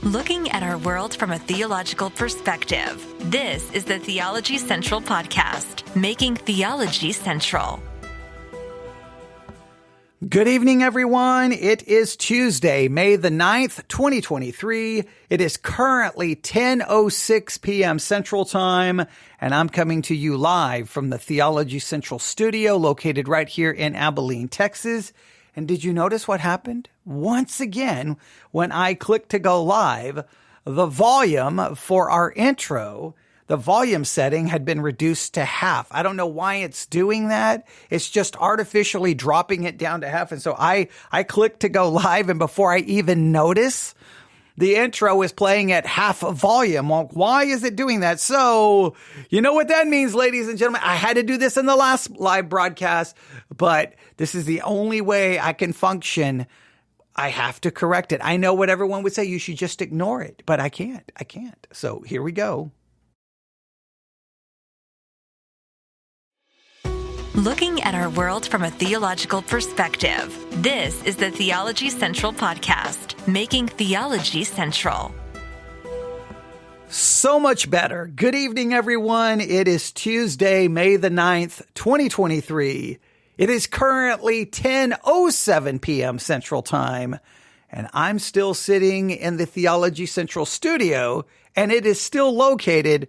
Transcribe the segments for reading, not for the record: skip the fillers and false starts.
Looking at our world from a theological perspective. This is the Theology Central Podcast, making theology central. Good evening, everyone. It is Tuesday, May the 9th, 2023. It is currently 10:06 p.m. Central Time, and I'm coming to you live from the Theology Central studio located right here in Abilene, Texas. And did you notice what happened? Once again, when I clicked to go live, the volume for our intro, the volume setting had been reduced to half. I don't know why it's doing that. It's just artificially dropping it down to half. And so I clicked to go live, and before I even notice, the intro is playing at half volume. Well, why is it doing that? So, you know what that means, ladies and gentlemen. I had to do this in the last live broadcast, but this is the only way I can function. I have to correct it. I know what everyone would say. You should just ignore it, but I can't. So here we go. Looking at our world from a theological perspective. This is the Theology Central Podcast, making theology central. So much better. Good evening, everyone. It is Tuesday, May the 9th, 2023. It is currently 10:07 p.m. Central Time, and I'm still sitting in the Theology Central studio, and it is still located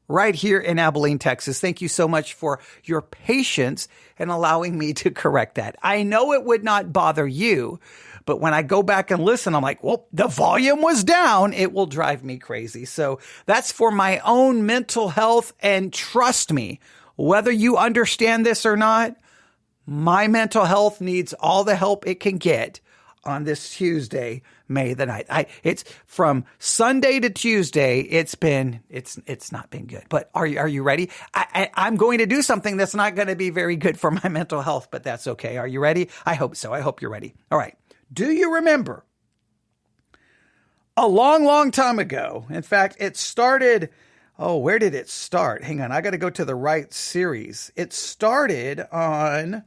right here in Abilene, Texas. Thank you so much for your patience and allowing me to correct that. I know it would not bother you, but when I go back and listen, I'm like, well, the volume was down. It will drive me crazy. So that's for my own mental health. And trust me, whether you understand this or not, my mental health needs all the help it can get on this Tuesday, May the 9th. It's from Sunday to Tuesday. It's not been good, but are you ready? I'm going to do something that's not going to be very good for my mental health, but that's okay. Are you ready? I hope so. I hope you're ready. All right. Do you remember a long, long time ago? In fact, it started, where did it start? Hang on. I got to go to the right series. It started on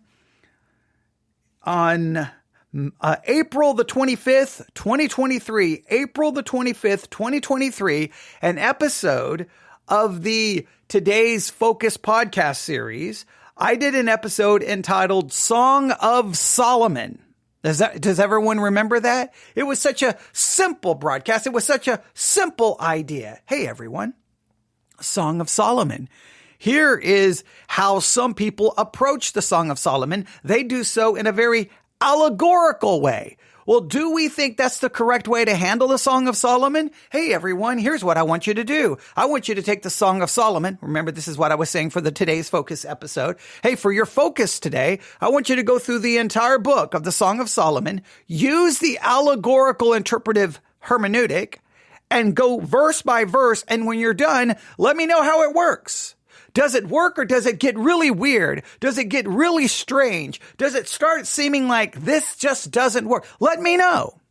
April the 25th, 2023, April the 25th, 2023, an episode of the Today's Focus podcast series. I did an episode entitled Song of Solomon. Does everyone remember that? It was such a simple broadcast. It was such a simple idea. Hey, everyone, Song of Solomon. Here is how some people approach the Song of Solomon. They do so in a very allegorical way. Well, do we think that's the correct way to handle the Song of Solomon? Hey, everyone, here's what I want you to do. I want you to take the Song of Solomon. Remember, this is what I was saying for the Today's Focus episode. Hey, for your focus today, I want you to go through the entire book of the Song of Solomon, use the allegorical interpretive hermeneutic, and go verse by verse. And when you're done, let me know how it works. Does it work, or does it get really weird? Does it get really strange? Does it start seeming like this just doesn't work? Let me know.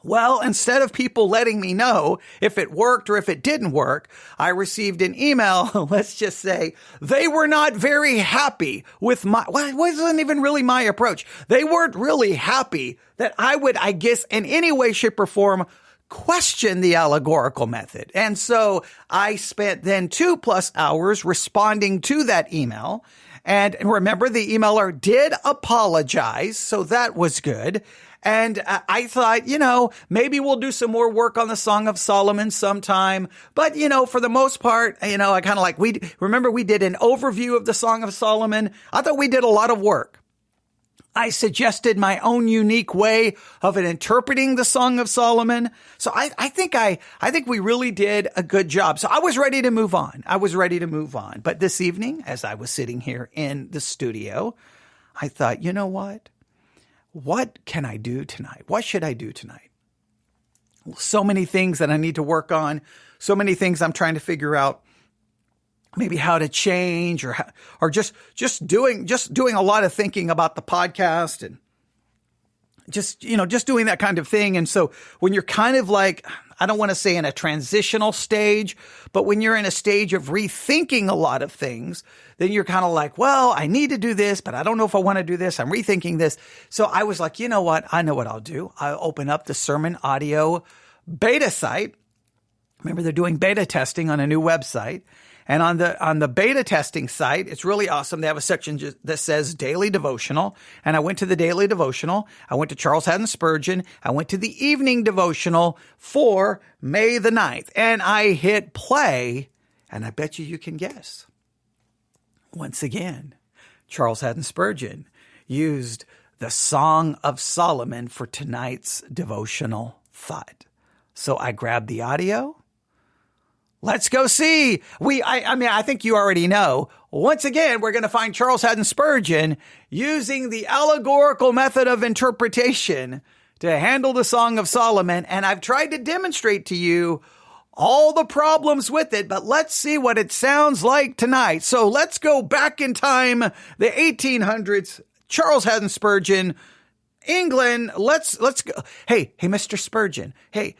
Well, instead of people letting me know if it worked or if it didn't work, I received an email. Let's just say they were not very happy with it wasn't even really my approach. They weren't really happy that I would, I guess, in any way, shape, or form, question the allegorical method. And so I spent then 2+ hours responding to that email. And remember, the emailer did apologize, so that was good. And I thought, maybe we'll do some more work on the Song of Solomon sometime. But, for the most part, I kind of we did an overview of the Song of Solomon. I thought we did a lot of work. I suggested my own unique way of interpreting the Song of Solomon. So I think we really did a good job. So I was ready to move on. But this evening, as I was sitting here in the studio, I thought, you know what? What can I do tonight? What should I do tonight? So many things that I need to work on. So many things I'm trying to figure out. Maybe how to change, or just doing a lot of thinking about the podcast, and just doing that kind of thing. And so when you're kind of like, I don't want to say in a transitional stage, but when you're in a stage of rethinking a lot of things, then you're kind of like, well, I need to do this, but I don't know if I want to do this. I'm rethinking this. So I was like, you know what? I know what I'll do. I'll open up the sermon audio beta site. Remember, they're doing beta testing on a new website. And on the beta testing site, it's really awesome. They have a section that says daily devotional. And I went to the daily devotional. I went to Charles Haddon Spurgeon. I went to the evening devotional for May the 9th. And I hit play, and I bet you can guess. Once again, Charles Haddon Spurgeon used the Song of Solomon for tonight's devotional thought. So I grabbed the audio. Let's go see. I think you already know. Once again, we're going to find Charles Haddon Spurgeon using the allegorical method of interpretation to handle the Song of Solomon. And I've tried to demonstrate to you all the problems with it, but let's see what it sounds like tonight. So let's go back in time, the 1800s, Charles Haddon Spurgeon, England. Let's go. Hey, Mr. Spurgeon. Hey,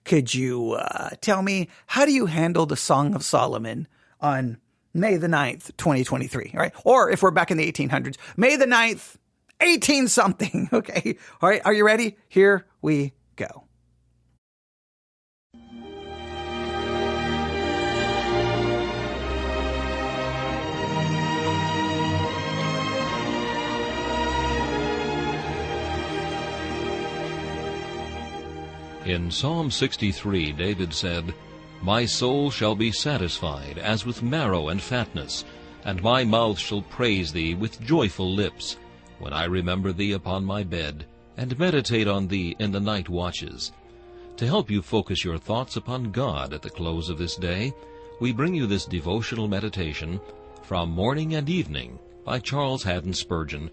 could you tell me, how do you handle the Song of Solomon on May the 9th, 2023, right? Or if we're back in the 1800s, May the 9th, 18 something. Okay. All right. Are you ready? Here we go. In Psalm 63, David said, "My soul shall be satisfied as with marrow and fatness, and my mouth shall praise thee with joyful lips, when I remember thee upon my bed, and meditate on thee in the night watches." To help you focus your thoughts upon God at the close of this day, we bring you this devotional meditation from Morning and Evening by Charles Haddon Spurgeon.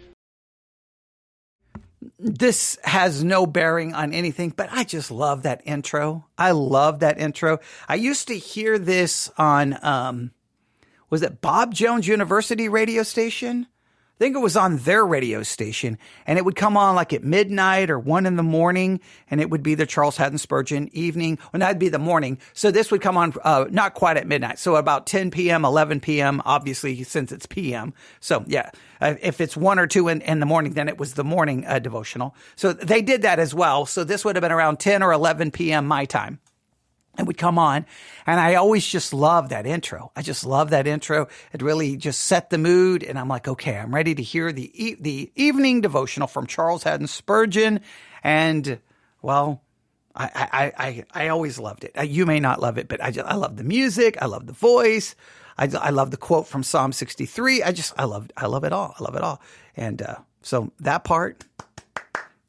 This has no bearing on anything, but I just love that intro. I love that intro. I used to hear this on, was it Bob Jones University radio station? I think it was on their radio station, and it would come on like at midnight or 1 a.m, and it would be the Charles Haddon Spurgeon evening. Well, that'd be the morning. So this would come on not quite at midnight. So about 10 p.m., 11 p.m., obviously, since it's p.m. So yeah, if it's 1 or 2 in the morning, then it was the morning devotional. So they did that as well. So this would have been around 10 or 11 p.m. my time. It would come on, and I always just love that intro. I just love that intro. It really just set the mood, and I'm like, okay, I'm ready to hear the evening devotional from Charles Haddon Spurgeon, and well, I always loved it. You may not love it, but I love the music. I love the voice. I love the quote from Psalm 63. I love it all. I love it all, and so that part.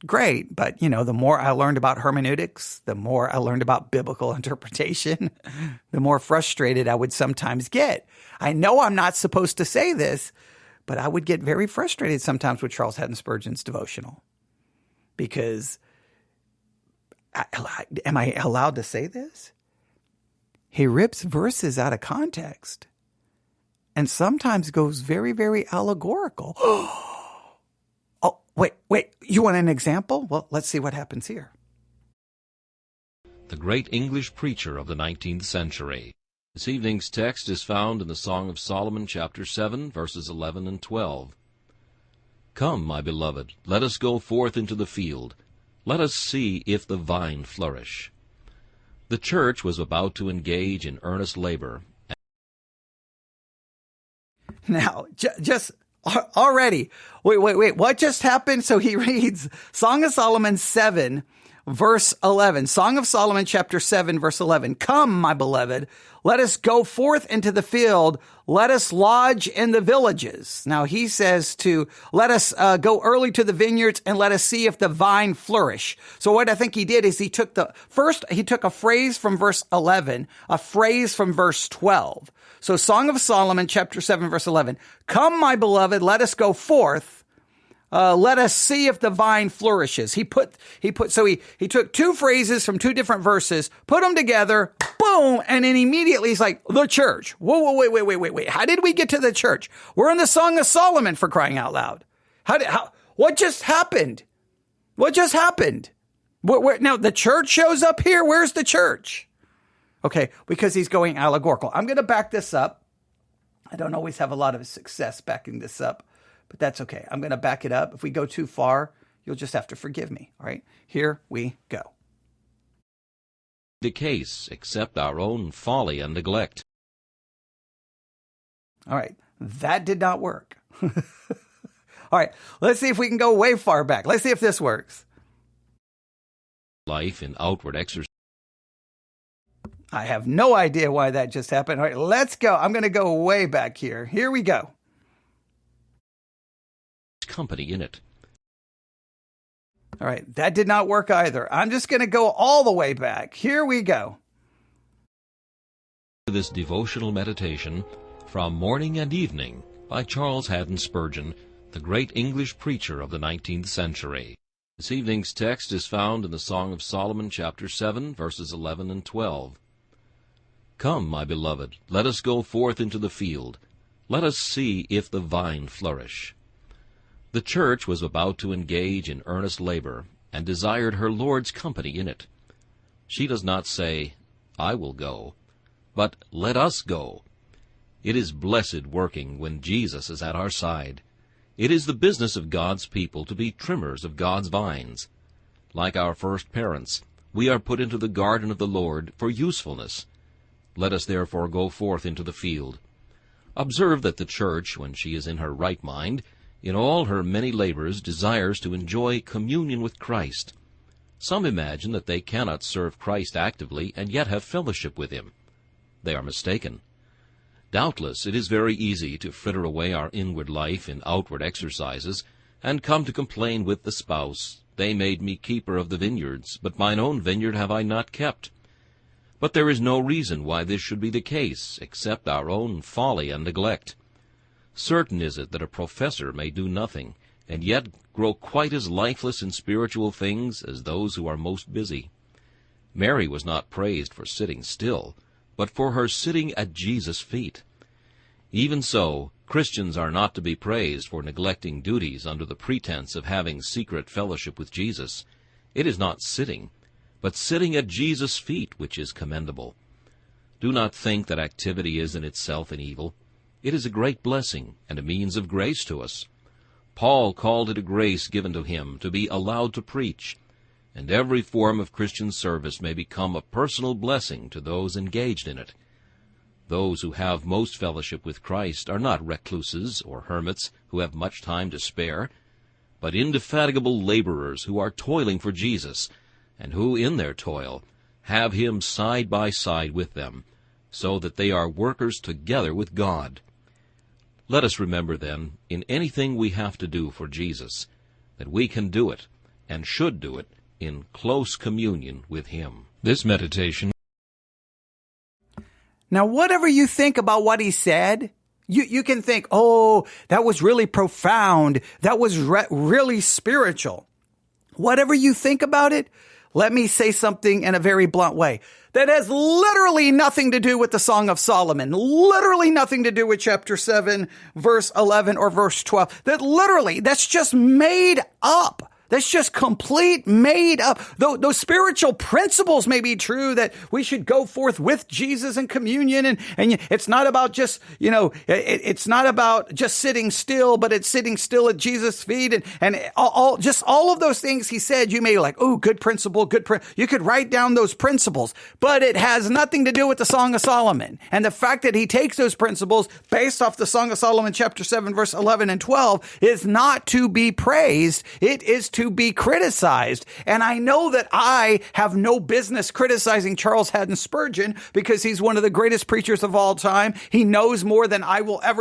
Great. But, the more I learned about hermeneutics, the more I learned about biblical interpretation, the more frustrated I would sometimes get. I know I'm not supposed to say this, but I would get very frustrated sometimes with Charles Haddon Spurgeon's devotional. Because, am I allowed to say this? He rips verses out of context and sometimes goes very, very allegorical. Oh, wait, you want an example? Well, let's see what happens here. The great English preacher of the 19th century. This evening's text is found in the Song of Solomon, chapter 7, verses 11 and 12. "Come, my beloved, let us go forth into the field. Let us see if the vine flourish." The church was about to engage in earnest labor. Now, just already, wait, what just happened? So he reads Song of Solomon 7, verse 11. Song of Solomon, chapter 7, verse 11. "Come, my beloved, let us go forth into the field. Let us lodge in the villages." Now he says to let us go early to the vineyards and let us see if the vine flourish. So what I think he did is he took a phrase from verse 11, a phrase from verse 12. So Song of Solomon, chapter 7, verse 11. "Come, my beloved, let us go forth. Let us see if the vine flourishes." He took two phrases from two different verses, put them together, boom, and then immediately he's like, the church. Whoa, wait. How did we get to the church? We're in the Song of Solomon, for crying out loud. What just happened? Now the church shows up here. Where's the church? Okay, because he's going allegorical. I'm going to back this up. I don't always have a lot of success backing this up, but that's okay. I'm going to back it up. If we go too far, you'll just have to forgive me. All right, here we go. the case except our own folly and neglect. All right, that did not work. All right, let's see if we can go way far back. Let's see if this works. Life in outward exercise. I have no idea why that just happened. All right, let's go. I'm going to go way back here. Here we go. Company in it. All right, that did not work either. I'm just going to go all the way back. Here we go. This devotional meditation from Morning and Evening by Charles Haddon Spurgeon, the great English preacher of the 19th century. This evening's text is found in the Song of Solomon, chapter 7, verses 11 and 12. Come, my beloved, let us go forth into the field. Let us see if the vine flourish. The church was about to engage in earnest labor, and desired her Lord's company in it. She does not say, I will go, but let us go. It is blessed working when Jesus is at our side. It is the business of God's people to be trimmers of God's vines. Like our first parents, we are put into the garden of the Lord for usefulness. Let us therefore go forth into the field. Observe that the church, when she is in her right mind, in all her many labors desires to enjoy communion with Christ. Some imagine that they cannot serve Christ actively and yet have fellowship with him. They are mistaken. Doubtless it is very easy to fritter away our inward life in outward exercises, and come to complain with the spouse, They made me keeper of the vineyards, but mine own vineyard have I not kept. But there is no reason why this should be the case, except our own folly and neglect. Certain is it that a professor may do nothing, and yet grow quite as lifeless in spiritual things as those who are most busy. Mary was not praised for sitting still, but for her sitting at Jesus' feet. Even so, Christians are not to be praised for neglecting duties under the pretense of having secret fellowship with Jesus. It is not sitting, but sitting at Jesus' feet which is commendable. Do not think that activity is in itself an evil. It is a great blessing and a means of grace to us. Paul called it a grace given to him to be allowed to preach, and every form of Christian service may become a personal blessing to those engaged in it. Those who have most fellowship with Christ are not recluses or hermits who have much time to spare, but indefatigable laborers who are toiling for Jesus, and who, in their toil, have him side by side with them, so that they are workers together with God. Let us remember, then, in anything we have to do for Jesus, that we can do it, and should do it, in close communion with him. This meditation. Now, whatever you think about what he said, you can think, oh, that was really profound. That was really spiritual. Whatever you think about it, let me say something in a very blunt way. That has literally nothing to do with the Song of Solomon, literally nothing to do with chapter 7, verse 11 or verse 12. That's just made up. That's just complete made up. Those spiritual principles may be true, that we should go forth with Jesus in communion. And it's not about just, it's not about just sitting still, but it's sitting still at Jesus' feet. And all of those things he said, you may be like, oh, good principle, you could write down those principles, but it has nothing to do with the Song of Solomon. And the fact that he takes those principles based off the Song of Solomon, chapter 7, verse 11 and 12, is not to be praised. It is to be criticized. And I know that I have no business criticizing Charles Haddon Spurgeon, because he's one of the greatest preachers of all time. He knows more than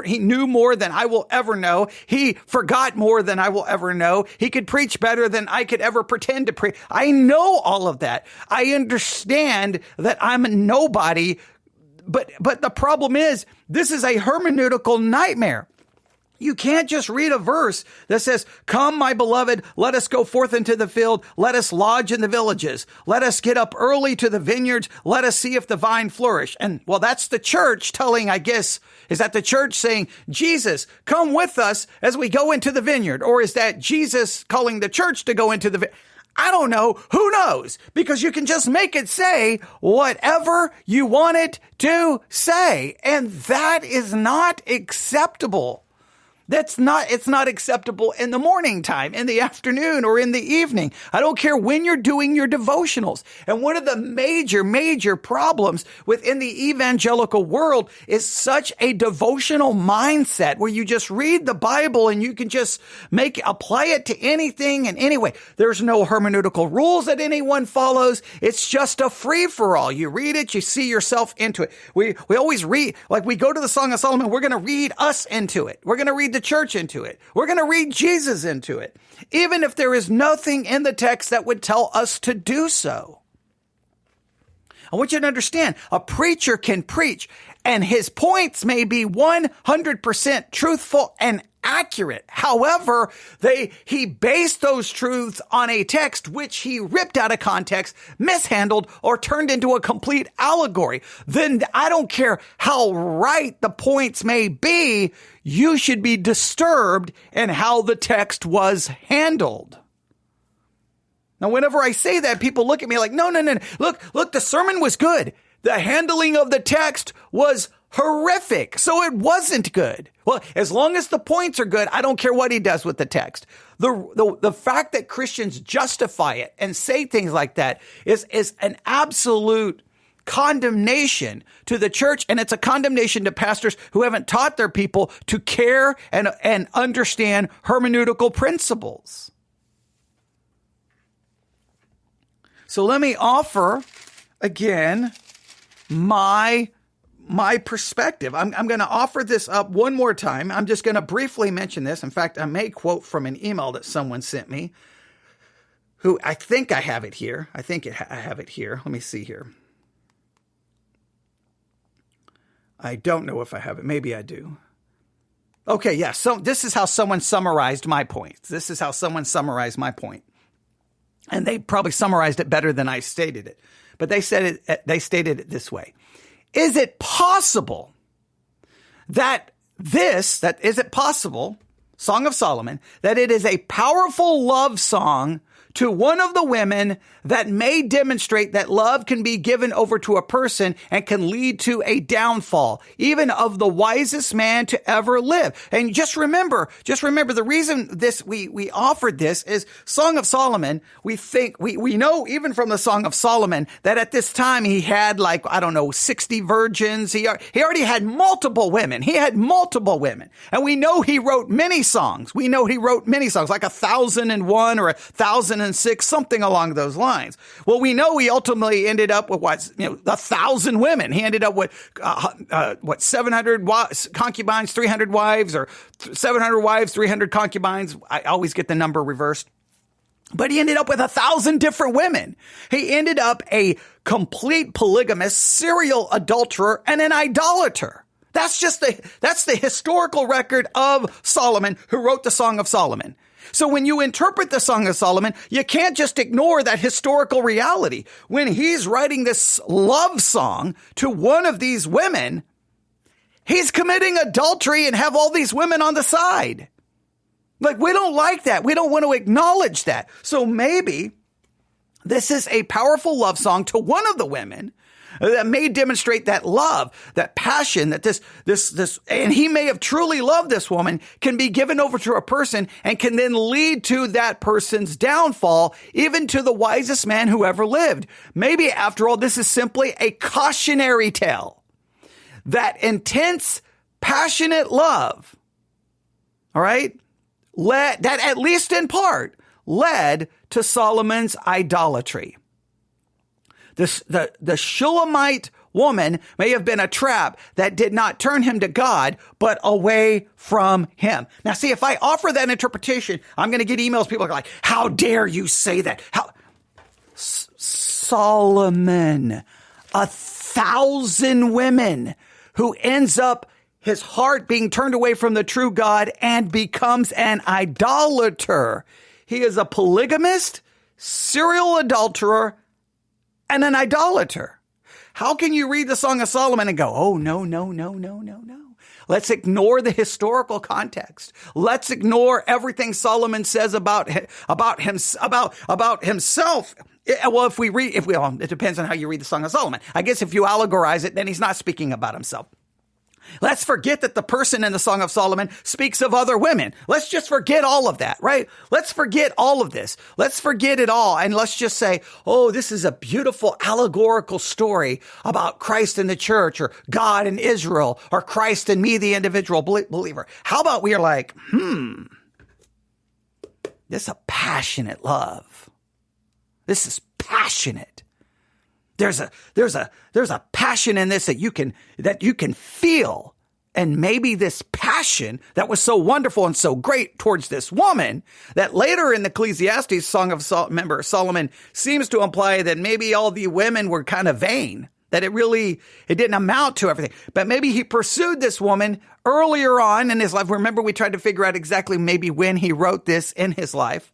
he knew more than I will ever know. He forgot more than I will ever know. He could preach better than I could ever pretend to preach. I know all of that. I understand that I'm a nobody, but the problem is, this is a hermeneutical nightmare. You can't just read a verse that says, come, my beloved, let us go forth into the field. Let us lodge in the villages. Let us get up early to the vineyards. Let us see if the vine flourish. And well, that's the church telling, I guess, is that the church saying, Jesus, come with us as we go into the vineyard? Or is that Jesus calling the church to go into the vineyard? I don't know. Who knows? Because you can just make it say whatever you want it to say. And that is not acceptable. It's not acceptable in the morning time, in the afternoon, or in the evening. I don't care when you're doing your devotionals. And one of the major problems within the evangelical world is such a devotional mindset where you just read the Bible and you can just apply it to anything and anyway. There's no hermeneutical rules that anyone follows. It's just a free for all. You read it, you see yourself into it. We always read, like we go to the Song of Solomon, we're going to read us into it. We're going to read the church into it. We're going to read Jesus into it, even if there is nothing in the text that would tell us to do so. I want you to understand, a preacher can preach, and his points may be 100% truthful and accurate. However, he based those truths on a text which he ripped out of context, mishandled, or turned into a complete allegory. Then I don't care how right the points may be, you should be disturbed in how the text was handled. Now, whenever I say that, people look at me like, no. Look, the sermon was good. The handling of the text was horrific. So it wasn't good. Well, as long as the points are good, I don't care what he does with the text. The fact that Christians justify it and say things like that is an absolute condemnation to the church, and it's a condemnation to pastors who haven't taught their people to care and understand hermeneutical principles. So let me offer again my perspective. I'm going to offer this up one more time. I'm just going to briefly mention this. In fact, I may quote from an email that someone sent me, who I think I have it here. I have it here. Let me see here. I don't know if I have it. Maybe I do. Okay, yeah. So this is how someone summarized my point. And they probably summarized it better than I stated it. But they stated it this way. Is it possible Song of Solomon, that it is a powerful love song to one of the women that may demonstrate that love can be given over to a person and can lead to a downfall, even of the wisest man to ever live. And just remember the reason we offered this is Song of Solomon. We know even from the Song of Solomon that at this time he had 60 virgins. He already had multiple women. And we know he wrote many songs. Like 1,001 or 1,006, something along those lines. Well, we know he ultimately ended up with 1,000 women. He ended up with 700 concubines, 300 wives, or 700 wives, 300 concubines. I always get the number reversed. But he ended up with 1,000 different women. He ended up a complete polygamist, serial adulterer, and an idolater. That's the historical record of Solomon, who wrote the Song of Solomon. So when you interpret the Song of Solomon, you can't just ignore that historical reality. When he's writing this love song to one of these women, he's committing adultery and have all these women on the side. Like, we don't like that. We don't want to acknowledge that. So maybe this is a powerful love song to one of the women that may demonstrate that love, that passion, that this, and he may have truly loved this woman, can be given over to a person and can then lead to that person's downfall, even to the wisest man who ever lived. Maybe, after all, this is simply a cautionary tale. That intense, passionate love, all right, that at least in part led to Solomon's idolatry. The Shulamite woman may have been a trap that did not turn him to God, but away from him. Now, see, if I offer that interpretation, I'm going to get emails. People are like, how dare you say that? Solomon, 1,000 women, who ends up his heart being turned away from the true God and becomes an idolater. He is a polygamist, serial adulterer, and an idolater. How can you read the Song of Solomon and go, oh, no. Let's ignore the historical context. Let's ignore everything Solomon says about himself. Well, it depends on how you read the Song of Solomon. I guess if you allegorize it, then he's not speaking about himself. Let's forget that the person in the Song of Solomon speaks of other women. Let's just forget all of that, right? Let's forget all of this. Let's forget it all. And let's just say, oh, this is a beautiful allegorical story about Christ and the church, or God and Israel, or Christ and me, the individual believer. How about we are like, this is a passionate love. This is passionate. There's a passion in this that you can feel. And maybe this passion that was so wonderful and so great towards this woman that later in the Ecclesiastes Song of Solomon seems to imply that maybe all the women were kind of vain, that it didn't amount to everything. But maybe he pursued this woman earlier on in his life. Remember, we tried to figure out exactly maybe when he wrote this in his life.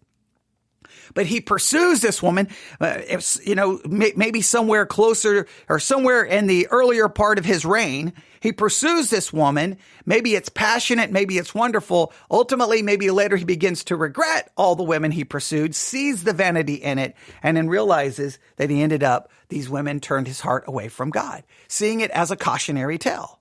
But he pursues this woman, maybe somewhere closer or somewhere in the earlier part of his reign. He pursues this woman. Maybe it's passionate. Maybe it's wonderful. Ultimately, maybe later he begins to regret all the women he pursued, sees the vanity in it, and then realizes that these women turned his heart away from God, seeing it as a cautionary tale.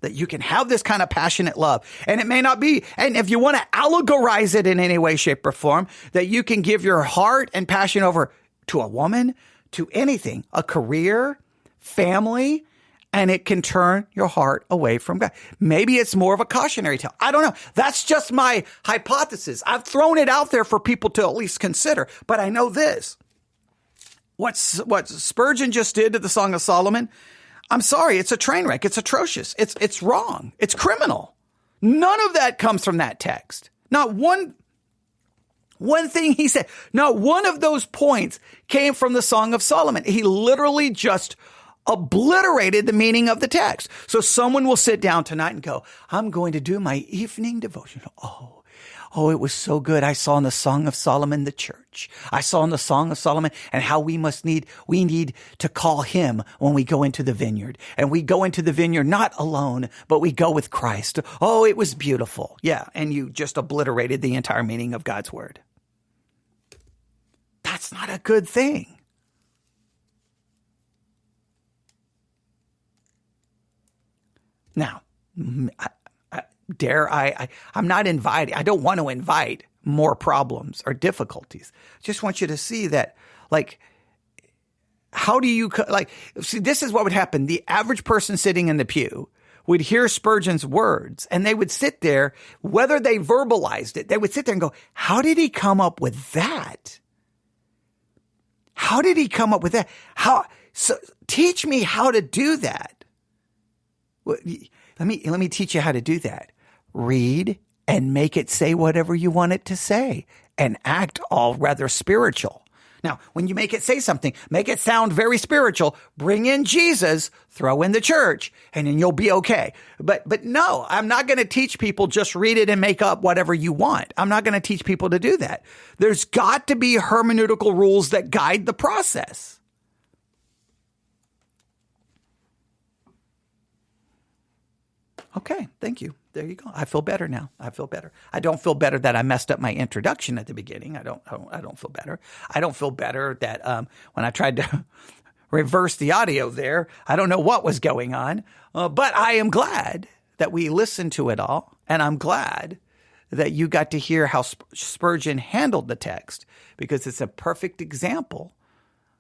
That you can have this kind of passionate love. And it may not be, and if you want to allegorize it in any way, shape, or form, that you can give your heart and passion over to a woman, to anything, a career, family, and it can turn your heart away from God. Maybe it's more of a cautionary tale. I don't know. That's just my hypothesis. I've thrown it out there for people to at least consider, but I know this. What Spurgeon just did to the Song of Solomon, I'm sorry, it's a train wreck. It's atrocious. It's wrong. It's criminal. None of that comes from that text. Not one thing he said, not one of those points came from the Song of Solomon. He literally just obliterated the meaning of the text. So someone will sit down tonight and go, I'm going to do my evening devotional. Oh, it was so good. I saw in the Song of Solomon the church. I saw in the Song of Solomon and how we need to call him when we go into the vineyard. And we go into the vineyard not alone, but we go with Christ. Oh, it was beautiful. Yeah, and you just obliterated the entire meaning of God's word. That's not a good thing. Now, I'm not inviting, I don't want to invite more problems or difficulties. I just want you to see that, how do you, see, this is what would happen. The average person sitting in the pew would hear Spurgeon's words and they would sit there, whether they verbalized it, they would sit there and go, how did he come up with that? How did he come up with that? So teach me how to do that. Let me teach you how to do that. Read and make it say whatever you want it to say and act all rather spiritual. Now, when you make it say something, make it sound very spiritual, bring in Jesus, throw in the church, and then you'll be okay. But no, I'm not going to teach people just read it and make up whatever you want. I'm not going to teach people to do that. There's got to be hermeneutical rules that guide the process. Okay, thank you. There you go. I feel better now. I feel better. I don't feel better that I messed up my introduction at the beginning. I don't feel better. I don't feel better that when I tried to reverse the audio there, I don't know what was going on. But I am glad that we listened to it all, and I'm glad that you got to hear how Spurgeon handled the text, because it's a perfect example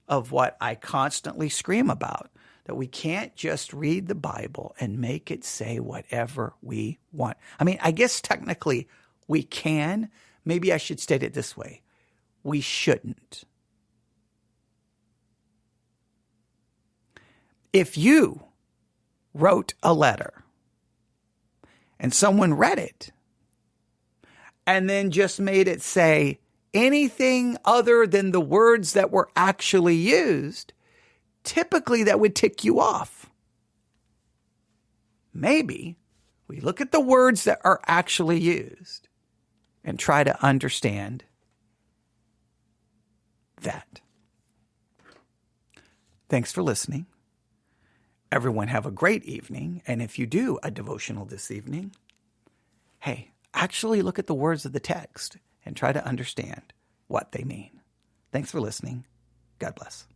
of what I constantly scream about. That we can't just read the Bible and make it say whatever we want. I mean, I guess technically we can. Maybe I should state it this way. We shouldn't. If you wrote a letter and someone read it and then just made it say anything other than the words that were actually used, typically that would tick you off. Maybe we look at the words that are actually used and try to understand that. Thanks for listening. Everyone have a great evening. And if you do a devotional this evening, hey, actually look at the words of the text and try to understand what they mean. Thanks for listening. God bless.